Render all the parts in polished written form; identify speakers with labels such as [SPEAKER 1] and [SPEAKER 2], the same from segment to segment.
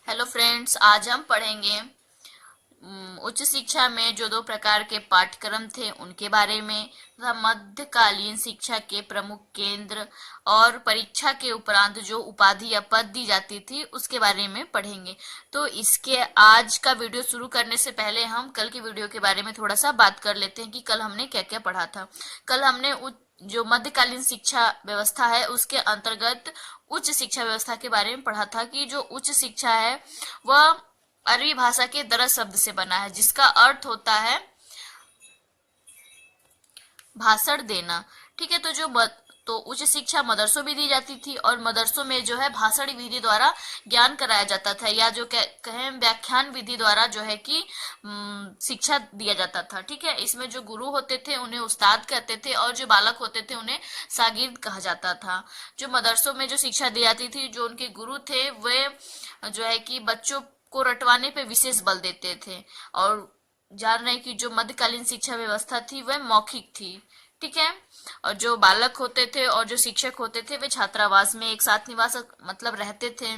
[SPEAKER 1] Hello friends, आज हम पढ़ेंगे उच्च शिक्षा में जो दो प्रकार के पाठ्यक्रम थे उनके बारे में तथा मध्यकालीन शिक्षा के प्रमुख केंद्र और परीक्षा के उपरांत जो उपाधि या पद दी जाती थी उसके बारे में पढ़ेंगे। तो इसके आज का वीडियो शुरू करने से पहले हम कल की वीडियो के बारे में थोड़ा सा बात कर लेते हैं कि कल हमने क्या क्या पढ़ा था। कल हमने जो मध्यकालीन शिक्षा व्यवस्था है उसके अंतर्गत उच्च शिक्षा व्यवस्था के बारे में पढ़ा था कि जो उच्च शिक्षा है वह अरबी भाषा के दरज शब्द से बना है जिसका अर्थ होता है भाषण देना। ठीक है, तो उच्च शिक्षा मदरसों में दी जाती थी और मदरसों में जो है भाषण विधि द्वारा ज्ञान कराया जाता था या जो कहें व्याख्यान विधि द्वारा जो है कि शिक्षा दिया जाता था। ठीक है, इसमें जो गुरु होते थे उन्हें उस्ताद कहते थे और जो बालक होते थे उन्हें शागिर्द कहा जाता था। जो मदरसों में जो शिक्षा दी जाती थी, जो उनके गुरु थे वे जो है कि बच्चों को रटवाने पे विशेष बल देते थे और जान रहे हैं कि जो मध्यकालीन शिक्षा व्यवस्था थी वह मौखिक थी। ठीक है, और जो बालक होते थे और जो शिक्षक होते थे वे छात्रावास में एक साथ निवास मतलब रहते थे।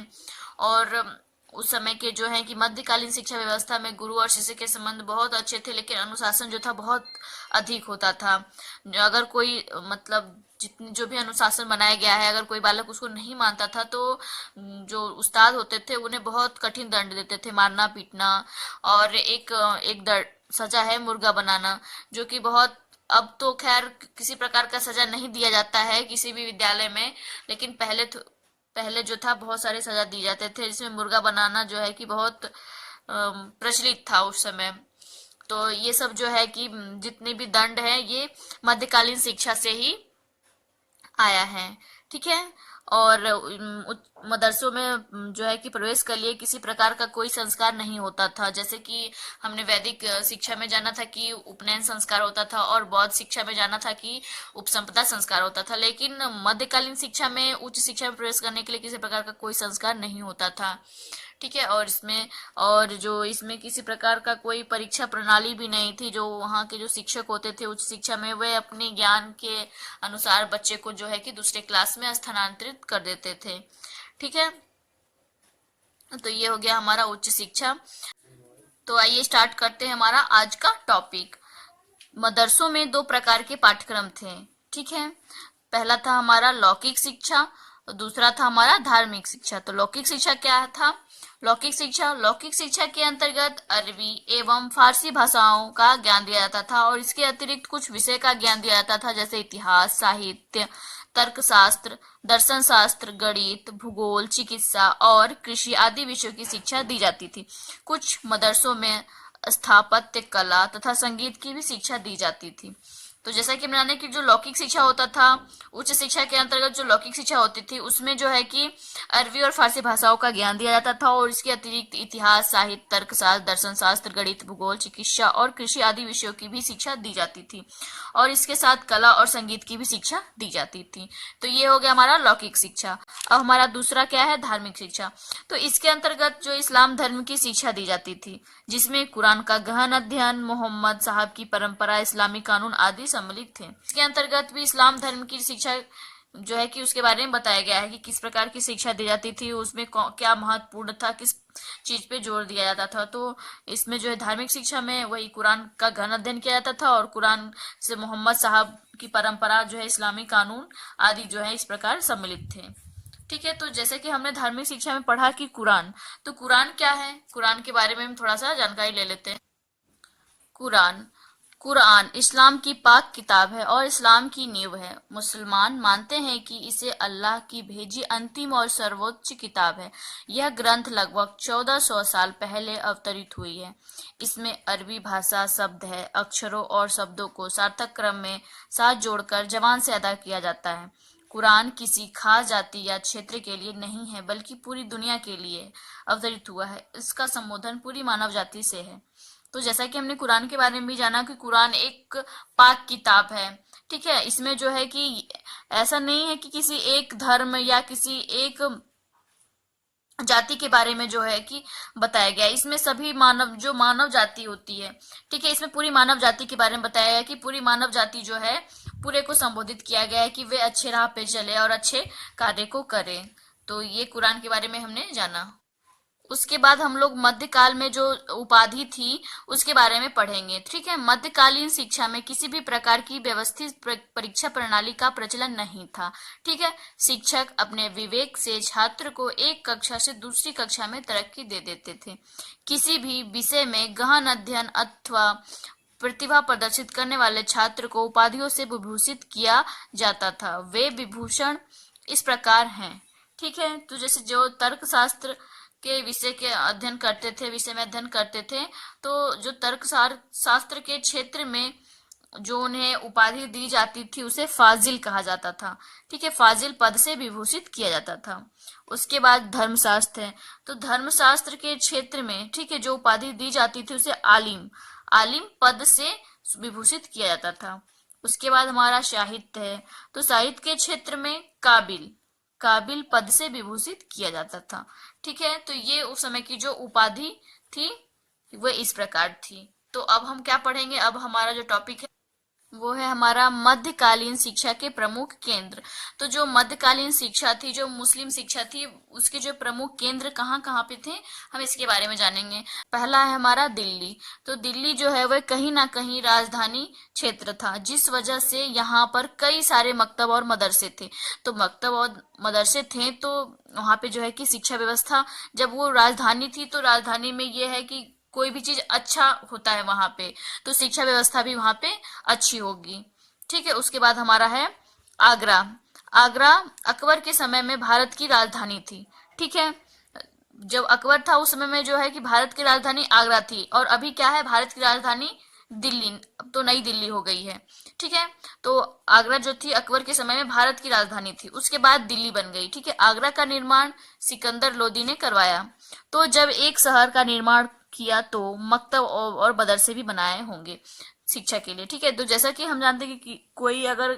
[SPEAKER 1] और उस समय के जो है कि मध्यकालीन शिक्षा व्यवस्था में गुरु और शिष्य के संबंध बहुत अच्छे थे, लेकिन अनुशासन जो था बहुत अधिक होता था। अगर कोई मतलब जितनी जो भी अनुशासन बनाया गया है अगर कोई बालक उसको नहीं मानता था तो जो उस्ताद होते थे उन्हें बहुत कठिन दंड देते थे, मारना पीटना। और एक सजा है मुर्गा बनाना, जो कि बहुत, अब तो खैर किसी प्रकार का सजा नहीं दिया जाता है किसी भी विद्यालय में, लेकिन पहले जो था बहुत सारे सजा दिए जाते थे जिसमें मुर्गा बनाना जो है कि बहुत प्रचलित था उस समय। तो ये सब जो है कि जितने भी दंड है ये मध्यकालीन शिक्षा से ही आया है। ठीक है, और मदरसों में जो है कि प्रवेश के लिए किसी प्रकार का कोई संस्कार नहीं होता था। जैसे कि हमने वैदिक शिक्षा में जाना था कि उपनयन संस्कार होता था और बौद्ध शिक्षा में जाना था कि उपसंपदा संस्कार होता था, लेकिन मध्यकालीन शिक्षा में उच्च शिक्षा में प्रवेश करने के लिए किसी प्रकार का कोई संस्कार नहीं होता था। ठीक है, और जो इसमें किसी प्रकार का कोई परीक्षा प्रणाली भी नहीं थी। जो वहाँ के जो शिक्षक होते थे उच्च शिक्षा में वे अपने ज्ञान के अनुसार बच्चे को जो है कि दूसरे क्लास में स्थानांतरित कर देते थे। ठीक है, तो ये हो गया हमारा उच्च शिक्षा। तो आइए स्टार्ट करते हैं हमारा आज का टॉपिक। मदरसों में दो प्रकार के पाठ्यक्रम थे। ठीक है, पहला था हमारा लौकिक शिक्षा और दूसरा था हमारा धार्मिक शिक्षा। तो लौकिक शिक्षा क्या था? लौकिक शिक्षा के अंतर्गत अरबी एवं फारसी भाषाओं का ज्ञान दिया जाता था और इसके अतिरिक्त कुछ विषय का ज्ञान दिया जाता था, जैसे इतिहास, साहित्य, तर्कशास्त्र, दर्शन शास्त्र, गणित, भूगोल, चिकित्सा और कृषि आदि विषयों की शिक्षा दी जाती थी। कुछ मदरसों में स्थापत्य कला तथा संगीत की भी शिक्षा दी जाती थी। तो जैसा कि मैंने कि जो लौकिक शिक्षा होता था, उच्च शिक्षा के अंतर्गत जो लौकिक शिक्षा होती थी उसमें जो है कि अरबी और फारसी भाषाओं का ज्ञान दिया जाता था और इसके अतिरिक्त इतिहास, साहित्य, तर्कशास्त्र, दर्शन शास्त्र, गणित, भूगोल, चिकित्सा और कृषि आदि विषयों की भी शिक्षा दी जाती थी और इसके साथ कला और संगीत की भी शिक्षा दी जाती थी। तो ये हो गया हमारा लौकिक शिक्षा। अब हमारा दूसरा क्या है? धार्मिक शिक्षा। तो इसके अंतर्गत जो इस्लाम धर्म की शिक्षा दी जाती थी, जिसमें कुरान का गहन अध्ययन, मोहम्मद साहब की परंपरा, इस्लामी कानून आदि सम्मिलित थे। इसके अंतर्गत भी इस्लाम धर्म की शिक्षा जो है कि उसके बारे में बताया गया है कि किस प्रकार की शिक्षा दी जाती थी, उसमें क्या महत्वपूर्ण था, किस चीज पे जोर दिया जाता था। तो इसमें जो है धार्मिक शिक्षा में वही कुरान का गहन अध्ययन किया जाता था और कुरान से मोहम्मद साहब की परंपरा जो है, इस्लामी कानून आदि जो है इस प्रकार सम्मिलित थे। ठीक है, तो जैसे कि हमने धार्मिक शिक्षा में पढ़ा कि कुरान, तो कुरान क्या है, कुरान के बारे में हम थोड़ा सा जानकारी ले लेते हैं। कुरान कुरान इस्लाम की पाक किताब है और इस्लाम की नींव है। मुसलमान मानते हैं कि इसे अल्लाह की भेजी अंतिम और सर्वोच्च किताब है। यह ग्रंथ लगभग 1400 साल पहले अवतरित हुई है। इसमें अरबी भाषा शब्द है, अक्षरों और शब्दों को सार्थक क्रम में साथ जोड़कर जबान से अदा किया जाता है। कुरान किसी खास जाति या क्षेत्र के लिए नहीं है, बल्कि पूरी दुनिया के लिए अवतरित हुआ है। इसका संबोधन पूरी मानव जाति से है। तो जैसा कि हमने कुरान के बारे में भी जाना कि कुरान एक पाक किताब है। ठीक है, इसमें जो है कि ऐसा नहीं है कि किसी एक धर्म या किसी एक जाति के बारे में जो है कि बताया गया। इसमें सभी मानव जाति होती है। ठीक है, इसमें पूरी मानव जाति के बारे में बताया गया कि पूरी मानव जाति जो है पूरे को संबोधित किया गया है कि वे अच्छे राह पे चले और अच्छे कार्य को करें। तो ये कुरान के बारे में हमने जाना। उसके बाद हम लोग मध्यकाल में जो उपाधि थी उसके बारे में पढ़ेंगे। ठीक है, मध्यकालीन शिक्षा में किसी भी प्रकार की व्यवस्थित परीक्षा प्रणाली का प्रचलन नहीं था। ठीक है, शिक्षक अपने विवेक से छात्र को एक कक्षा से दूसरी कक्षा में तरक्की दे देते थे। किसी भी विषय में गहन अध्ययन अथवा प्रतिभा प्रदर्शित करने वाले छात्र को उपाधियों से विभूषित किया जाता था। वे विभूषण इस प्रकार हैं। ठीक है, तो जैसे जो तर्कशास्त्र के विषय के अध्ययन करते थे, विषय में अध्ययन करते थे, तो जो तर्क शास्त्र के क्षेत्र में जो उन्हें उपाधि दी जाती थी उसे फाजिल कहा जाता था। ठीक है, फाजिल पद से विभूषित किया जाता था। उसके बाद धर्मशास्त्र है, तो धर्मशास्त्र के क्षेत्र में ठीक है जो उपाधि दी जाती थी उसे आलिम आलिम पद से विभूषित किया जाता था। उसके बाद हमारा साहित्य है, तो साहित्य के क्षेत्र में काबिल पद से विभूषित किया जाता था। ठीक है, तो ये उस समय की जो उपाधि थी वो इस प्रकार थी। तो अब हम क्या पढ़ेंगे, अब हमारा जो टॉपिक है वो है हमारा मध्यकालीन शिक्षा के प्रमुख केंद्र। तो जो मध्यकालीन शिक्षा थी, जो मुस्लिम शिक्षा थी, उसके जो प्रमुख केंद्र कहाँ कहाँ पे थे हम इसके बारे में जानेंगे। पहला है हमारा दिल्ली। तो दिल्ली जो है वह कहीं ना कहीं राजधानी क्षेत्र था, जिस वजह से यहाँ पर कई सारे मकतब और मदरसे थे। तो मकतब और मदरसे थे तो वहाँ पे जो है कि शिक्षा व्यवस्था, जब वो राजधानी थी तो राजधानी में ये है कि कोई भी चीज अच्छा होता है वहां पे, तो शिक्षा व्यवस्था भी वहां पे अच्छी होगी। ठीक है, उसके बाद हमारा है आगरा। आगरा अकबर के समय में भारत की राजधानी थी। ठीक है, जब अकबर था उस समय में जो है कि भारत की राजधानी आगरा थी, और अभी क्या है, भारत की राजधानी दिल्ली, अब तो नई दिल्ली हो गई है। ठीक है, तो आगरा जो थी अकबर के समय में भारत की राजधानी थी, उसके बाद दिल्ली बन गई। ठीक है, आगरा का निर्माण सिकंदर लोदी ने करवाया। तो जब एक शहर का निर्माण किया तो मकतब और मदरसे भी बनाए होंगे शिक्षा के लिए। ठीक है, तो जैसा कि हम जानते हैं कि कोई अगर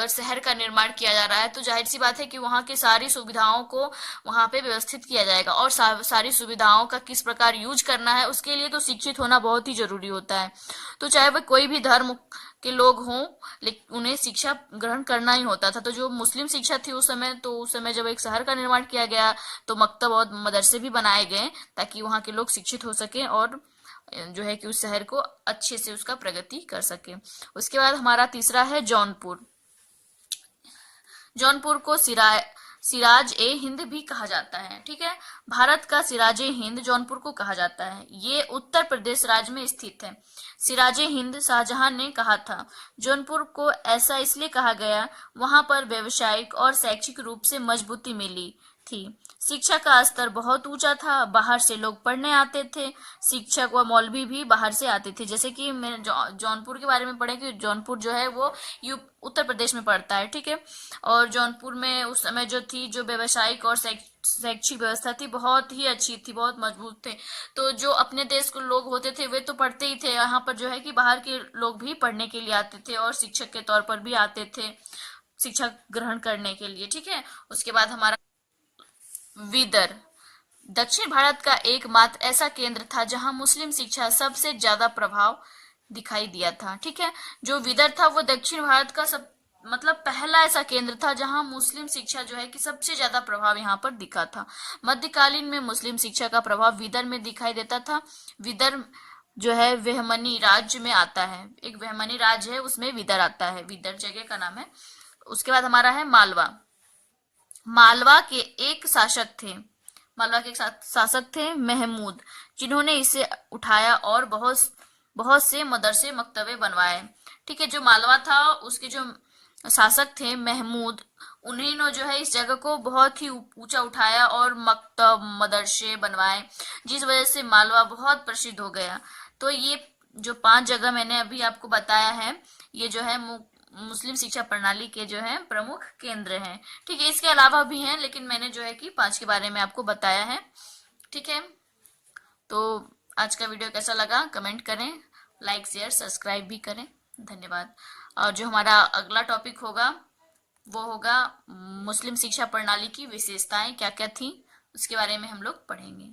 [SPEAKER 1] शहर का निर्माण किया जा रहा है तो जाहिर सी बात है कि वहाँ की सारी सुविधाओं को वहाँ पे व्यवस्थित किया जाएगा, और सारी सुविधाओं का किस प्रकार यूज करना है उसके लिए तो शिक्षित होना बहुत ही जरूरी होता है। तो चाहे वह कोई भी धर्म के लोग हों, लेकिन उन्हें शिक्षा ग्रहण करना ही होता था। तो जो मुस्लिम शिक्षा थी उस समय, तो उस समय जब एक शहर का निर्माण किया गया तो मकतब और मदरसे भी बनाए गए ताकि वहाँ के लोग शिक्षित हो सके और जो है कि उस शहर को अच्छे से उसका प्रगति कर सके। उसके बाद हमारा तीसरा है जौनपुर। जौनपुर को सिराज ए हिंद भी कहा जाता है। ठीक है, भारत का सिराज ए हिंद जौनपुर को कहा जाता है। ये उत्तर प्रदेश राज्य में स्थित है। सिराज ए हिंद शाहजहां ने कहा था। जौनपुर को ऐसा इसलिए कहा गया, वहां पर व्यवसायिक और शैक्षिक रूप से मजबूती मिली थी। शिक्षा का स्तर बहुत ऊंचा था, बाहर से लोग पढ़ने आते थे, शिक्षक व मौलवी भी बाहर से आते थे। जैसे कि मैंने जौनपुर के बारे में पढ़ा कि जौनपुर जो है वो उत्तर प्रदेश में पड़ता है। ठीक है, और जौनपुर में उस समय जो थी, जो व्यवसायिक और शैक्षिक व्यवस्था थी बहुत ही अच्छी थी, बहुत मजबूत थे। तो जो अपने देश के लोग होते थे वे तो पढ़ते ही थे, यहाँ पर जो है कि बाहर के लोग भी पढ़ने के लिए आते थे और शिक्षक के तौर पर भी आते थे शिक्षा ग्रहण करने के लिए। ठीक है, उसके बाद हमारा विदर। दक्षिण भारत का एकमात्र ऐसा केंद्र था जहां मुस्लिम शिक्षा सबसे ज्यादा प्रभाव दिखाई दिया था। ठीक है, जो विदर था वो दक्षिण भारत का मतलब पहला ऐसा केंद्र था जहां मुस्लिम शिक्षा जो है कि सबसे ज्यादा प्रभाव यहाँ पर दिखा था। मध्यकालीन में मुस्लिम शिक्षा का प्रभाव विदर में दिखाई देता था। विदर जो है वेहमनी राज्य में आता है, एक वेहमनी राज्य है उसमें विदर आता है, विदर जगह का नाम है। उसके बाद हमारा है मालवा। मालवा के एक शासक थे महमूद, जिन्होंने इसे उठाया और बहुत से मदरसे मकतबे बनवाए। ठीक है, जो मालवा था उसके जो शासक थे महमूद, उन्होंने जो है इस जगह को बहुत ही ऊंचा उठाया और मकतब मदरसे बनवाए, जिस वजह से मालवा बहुत प्रसिद्ध हो गया। तो ये जो 5 जगह मैंने अभी आपको बताया है, ये जो है मुस्लिम शिक्षा प्रणाली के जो है प्रमुख केंद्र हैं। ठीक है, इसके अलावा भी हैं, लेकिन मैंने जो है कि 5 के बारे में आपको बताया है। ठीक है, तो आज का वीडियो कैसा लगा कमेंट करें, लाइक शेयर सब्सक्राइब भी करें। धन्यवाद। और जो हमारा अगला टॉपिक होगा वो होगा मुस्लिम शिक्षा प्रणाली की विशेषताएं क्या क्या थी, उसके बारे में हम लोग पढ़ेंगे।